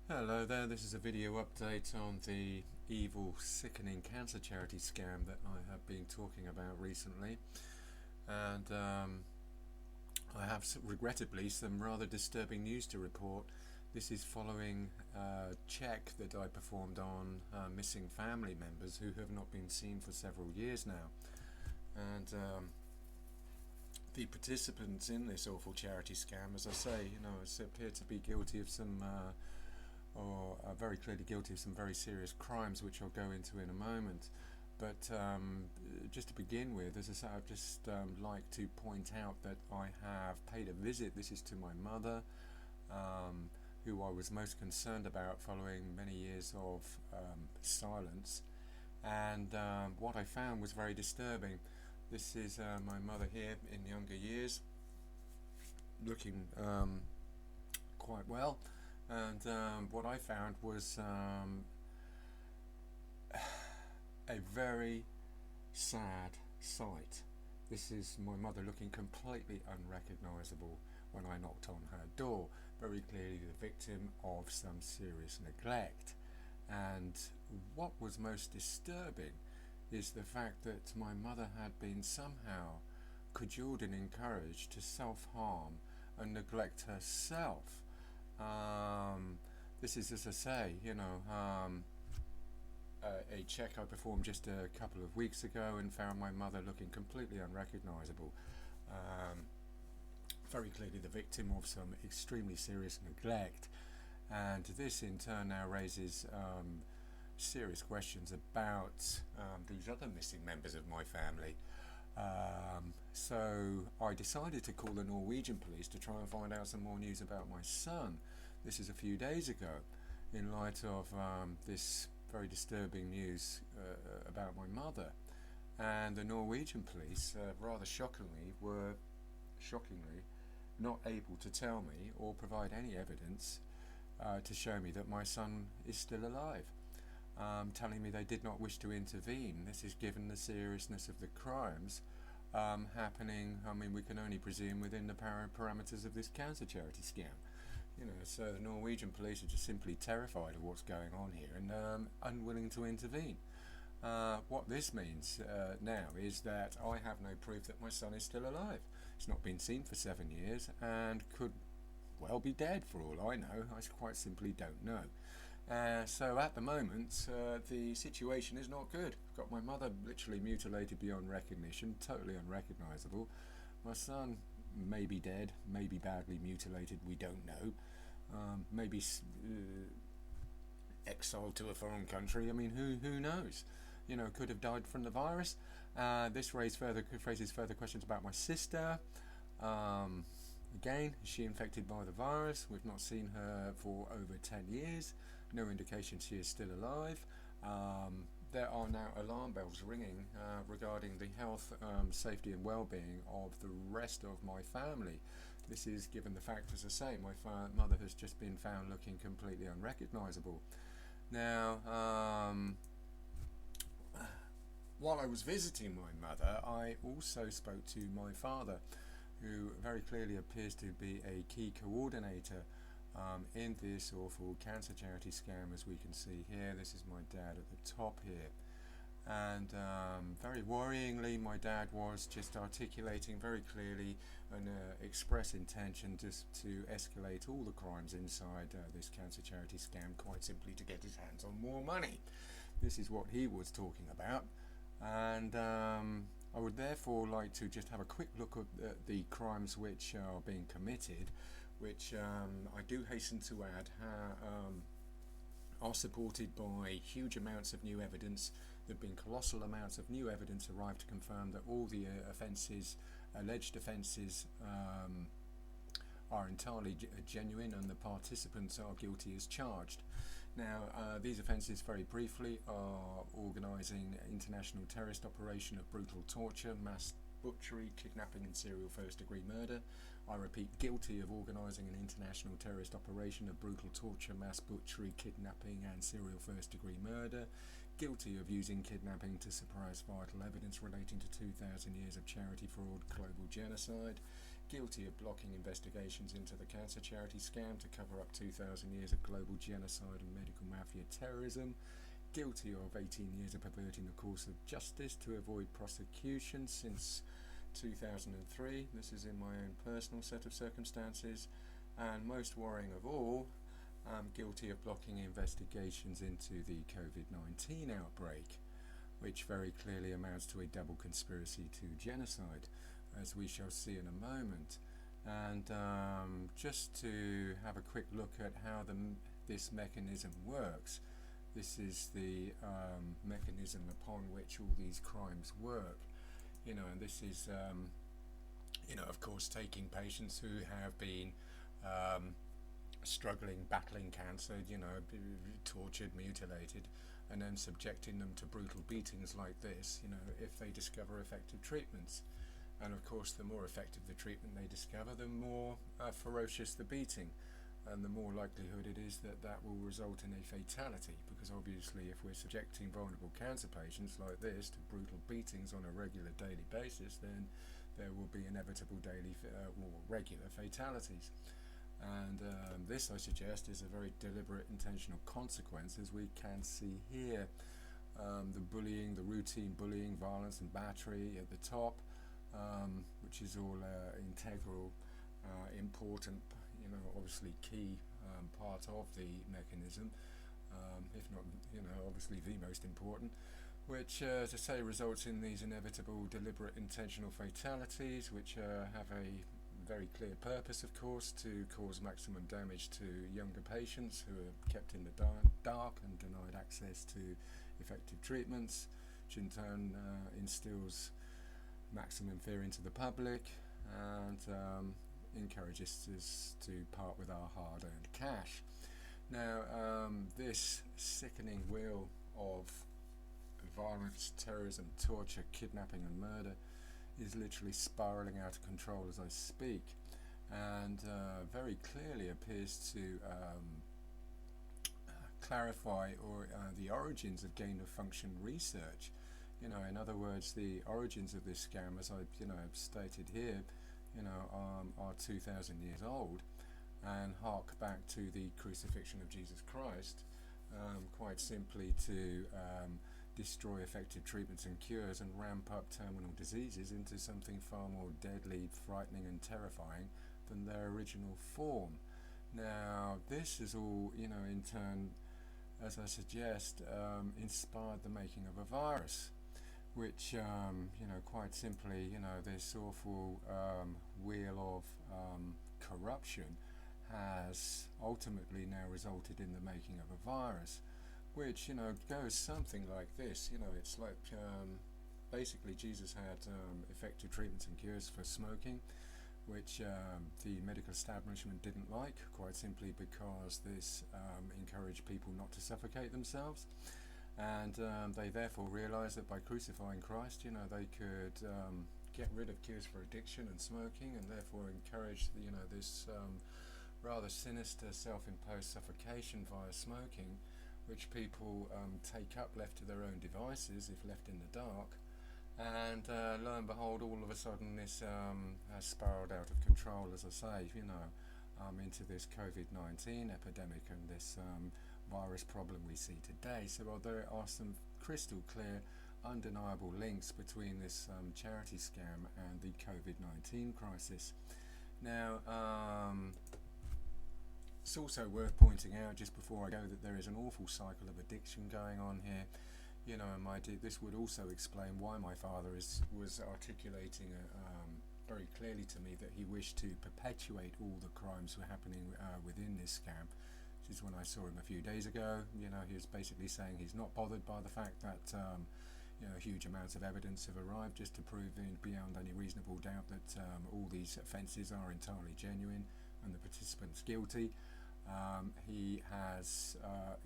Hello there, this is a video update on the evil, sickening cancer charity scam that I have been talking about recently. And I have, regrettably, some rather disturbing news to report. This is following a check that I performed on missing family members who have not been seen for several years now. And the participants in this awful charity scam, as I say, appear to be guilty of some or are very clearly guilty of some very serious crimes, which I'll go into in a moment. But just to begin with, as I say, I'd just like to point out that I have paid a visit. This is to my mother, who I was most concerned about following many years of silence. And what I found was very disturbing. This is my mother here in younger years, looking quite well. And what I found was a very sad sight. This is my mother looking completely unrecognizable when I knocked on her door, very clearly the victim of some serious neglect. And what was most disturbing is the fact that my mother had been somehow cajoled and encouraged to self-harm and neglect herself. This is, as I say, a check I performed just a couple of weeks ago and found my mother looking completely unrecognizable. Very clearly the victim of some extremely serious neglect. And this in turn now raises serious questions about these other missing members of my family. So I decided to call the Norwegian police to try and find out some more news about my son. This is a few days ago, in light of this very disturbing news about my mother. And the Norwegian police, rather shockingly, were not able to tell me or provide any evidence to show me that my son is still alive. Telling me they did not wish to intervene. This is given the seriousness of the crimes happening, we can only presume within the parameters of this cancer charity scam. So the Norwegian police are just simply terrified of what's going on here and unwilling to intervene. What this means now is that I have no proof that my son is still alive. He's not been seen for 7 years and could well be dead for all I know. I quite simply don't know. So at the moment, the situation is not good. I've got my mother literally mutilated beyond recognition, totally unrecognizable. My son may be dead, maybe badly mutilated, we don't know. Maybe exiled to a foreign country. Who knows? Could have died from the virus. This raises further questions about my sister. Again, is she infected by the virus? We've not seen her for over 10 years. No indication she is still alive. There are now alarm bells ringing regarding the health, safety and well-being of the rest of my family. This is given the fact, as I say, my mother has just been found looking completely unrecognizable. Now, while I was visiting my mother, I also spoke to my father, who very clearly appears to be a key coordinator in this awful cancer charity scam, as we can see here. This is my dad at the top here. And very worryingly, my dad was just articulating very clearly an express intention just to escalate all the crimes inside this cancer charity scam, quite simply to get his hands on more money. This is what he was talking about. And I would therefore like to just have a quick look at the crimes which are being committed, which I do hasten to add are supported by huge amounts of new evidence. There have been colossal amounts of new evidence arrived to confirm that all the alleged offences are entirely genuine and the participants are guilty as charged. Now, these offences, very briefly, are organising international terrorist operation of brutal torture, mass butchery, kidnapping and serial first-degree murder. I repeat, guilty of organising an international terrorist operation of brutal torture, mass butchery, kidnapping and serial first-degree murder. Guilty of using kidnapping to suppress vital evidence relating to 2,000 years of charity fraud, global genocide. guilty of blocking investigations into the cancer charity scam to cover up 2,000 years of global genocide and medical mafia terrorism, guilty of 18 years of perverting the course of justice to avoid prosecution since 2003. This is in my own personal set of circumstances. And most worrying of all, I'm guilty of blocking investigations into the COVID-19 outbreak, which very clearly amounts to a double conspiracy to genocide, as we shall see in a moment. And just to have a quick look at how this mechanism works, this is the mechanism upon which all these crimes work. And this is, of course, taking patients who have been struggling, battling cancer, tortured, mutilated, and then subjecting them to brutal beatings like this, if they discover effective treatments. And of course, the more effective the treatment they discover, the more ferocious the beating, and the more likelihood it is that that will result in a fatality, because obviously if we're subjecting vulnerable cancer patients like this to brutal beatings on a regular daily basis, then there will be inevitable daily or regular fatalities. And this, I suggest, is a very deliberate, intentional consequence, as we can see here. The bullying, the routine bullying, violence and battery at the top, which is all integral, important, obviously key part of the mechanism, if not, obviously the most important, which, as I say, results in these inevitable, deliberate, intentional fatalities, which have a very clear purpose, of course, to cause maximum damage to younger patients who are kept in the dark and denied access to effective treatments, which in turn instills maximum fear into the public and encourages us to part with our hard-earned cash. Now, this sickening wheel of violence, terrorism, torture, kidnapping and murder is literally spiraling out of control as I speak, and very clearly appears to clarify the origins of gain-of-function research. In other words, the origins of this scam, as I've stated here, are 2,000 years old, and hark back to the crucifixion of Jesus Christ, quite simply to destroy effective treatments and cures and ramp up terminal diseases into something far more deadly, frightening and terrifying than their original form. Now, this is all, in turn, as I suggest, inspired the making of a virus, which, quite simply, this awful wheel of corruption has ultimately now resulted in the making of a virus, which, goes something like this. It's like, basically Jesus had effective treatments and cures for smoking, which the medical establishment didn't like, quite simply because this encouraged people not to suffocate themselves. And they therefore realized that by crucifying Christ, they could get rid of cures for addiction and smoking, and therefore encourage, this rather sinister self-imposed suffocation via smoking, which people take up left to their own devices if left in the dark. And lo and behold, all of a sudden this has spiraled out of control, as I say, into this COVID-19 epidemic and this virus problem we see today. So there are some crystal clear, undeniable links between this charity scam and the COVID-19 crisis. Now, it's also worth pointing out, just before I go, that there is an awful cycle of addiction going on here. And this would also explain why my father was articulating very clearly to me that he wished to perpetuate all the crimes were happening within this scam. This is when I saw him a few days ago. He was basically saying he's not bothered by the fact that huge amounts of evidence have arrived just to prove beyond any reasonable doubt that all these offences are entirely genuine and the participants guilty. He has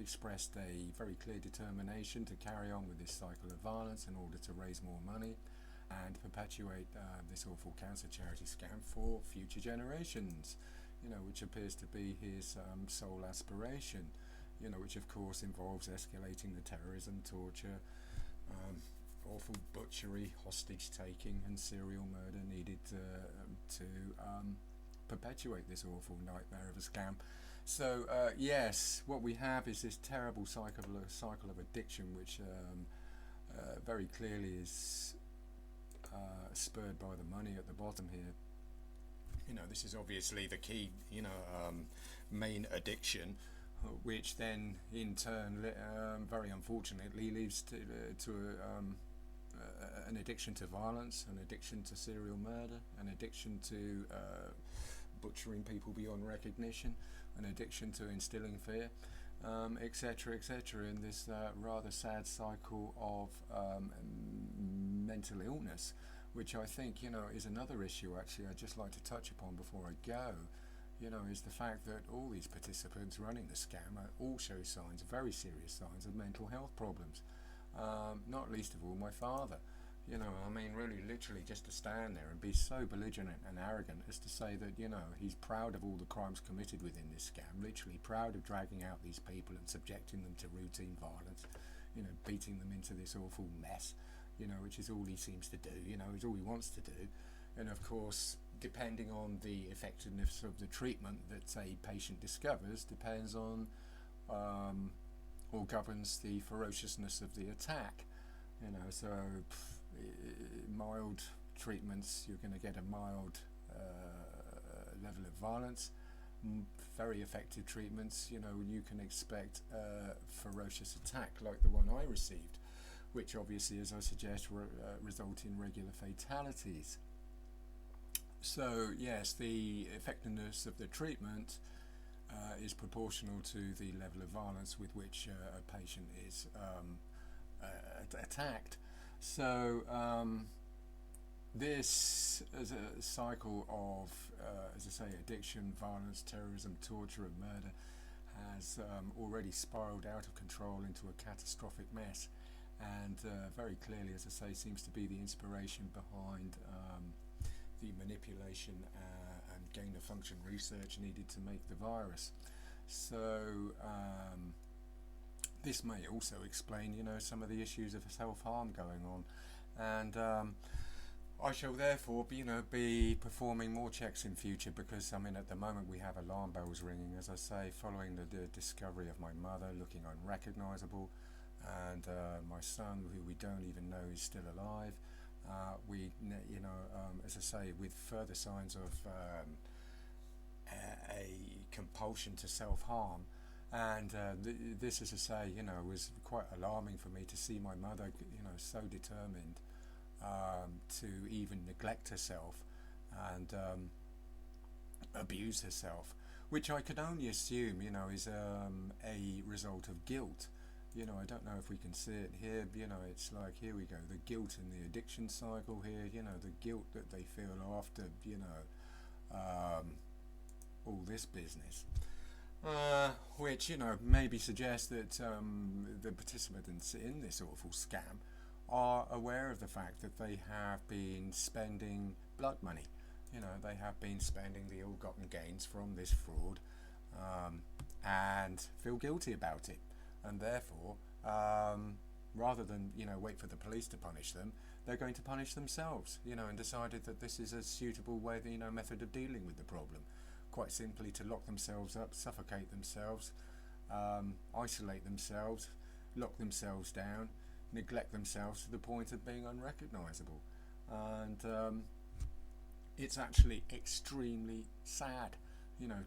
expressed a very clear determination to carry on with this cycle of violence in order to raise more money and perpetuate this awful cancer charity scam for future generations, which appears to be his sole aspiration, which of course involves escalating the terrorism, torture, awful butchery, hostage taking and serial murder needed to perpetuate this awful nightmare of a scam. So yes, what we have is this terrible cycle of addiction, which very clearly is spurred by the money at the bottom here. This is obviously the key, main addiction, which then in turn, very unfortunately, leads to an addiction to violence, an addiction to serial murder, an addiction to butchering people beyond recognition, an addiction to instilling fear, etc., etc., in this rather sad cycle of mental illness, which I think, is another issue actually I'd just like to touch upon before I go, is the fact that all these participants running the scam all show signs, very serious signs of mental health problems, not least of all my father. Really literally just to stand there and be so belligerent and arrogant as to say that, he's proud of all the crimes committed within this scam, literally proud of dragging out these people and subjecting them to routine violence, beating them into this awful mess, which is all he seems to do, is all he wants to do. And of course, depending on the effectiveness of the treatment that a patient discovers, depends on or governs the ferociousness of the attack. So mild treatments, you're going to get a mild level of violence. Very effective treatments, you can expect a ferocious attack like the one I received, which obviously, as I suggest, result in regular fatalities. So yes, the effectiveness of the treatment is proportional to the level of violence with which a patient is attacked. So this as a cycle of, as I say, addiction, violence, terrorism, torture and murder has already spiraled out of control into a catastrophic mess, and very clearly, as I say, seems to be the inspiration behind the manipulation and gain-of-function research needed to make the virus. So this may also explain, some of the issues of self-harm going on, and I shall therefore, be performing more checks in future, because at the moment we have alarm bells ringing, as I say, following the discovery of my mother looking unrecognizable, and my son, who we don't even know is still alive. As I say, with further signs of a compulsion to self-harm. And this, as I say, was quite alarming for me to see my mother, so determined to even neglect herself and abuse herself, which I could only assume, is a result of guilt. I don't know if we can see it here. It's like, here we go, the guilt in the addiction cycle here. The guilt that they feel after, all this business. Which maybe suggests that the participants in this awful scam are aware of the fact that they have been spending blood money. They have been spending the ill-gotten gains from this fraud, and feel guilty about it, and therefore, rather than wait for the police to punish them, they're going to punish themselves. And decided that this is a suitable way, method of dealing with the problem. Quite simply to lock themselves up, suffocate themselves, isolate themselves, lock themselves down, neglect themselves to the point of being unrecognizable. And it's actually extremely sad,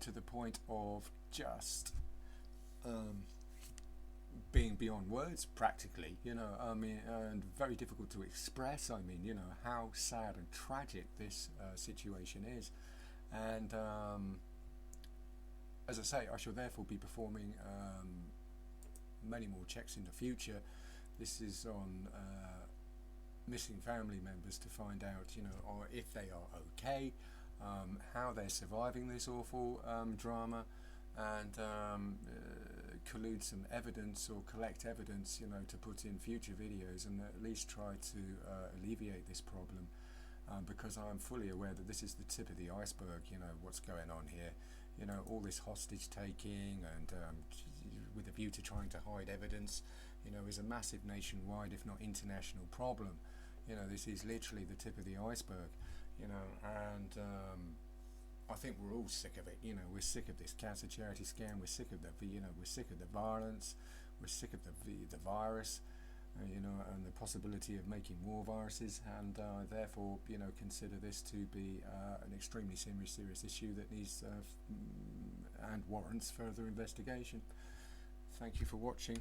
to the point of just being beyond words practically, and very difficult to express, how sad and tragic this situation is. And as I say, I shall therefore be performing many more checks in the future. This is on missing family members to find out, or if they are okay, how they're surviving this awful drama, and collude some evidence or collect evidence, to put in future videos and at least try to alleviate this problem. Because I'm fully aware that this is the tip of the iceberg, what's going on here. All this hostage taking and with a view to trying to hide evidence, is a massive nationwide, if not international problem. This is literally the tip of the iceberg, and I think we're all sick of it. We're sick of this cancer charity scam. We're sick of we're sick of the violence. We're sick of the virus, and the possibility of making more viruses, and therefore, consider this to be an extremely serious issue that needs and warrants further investigation. Thank you for watching.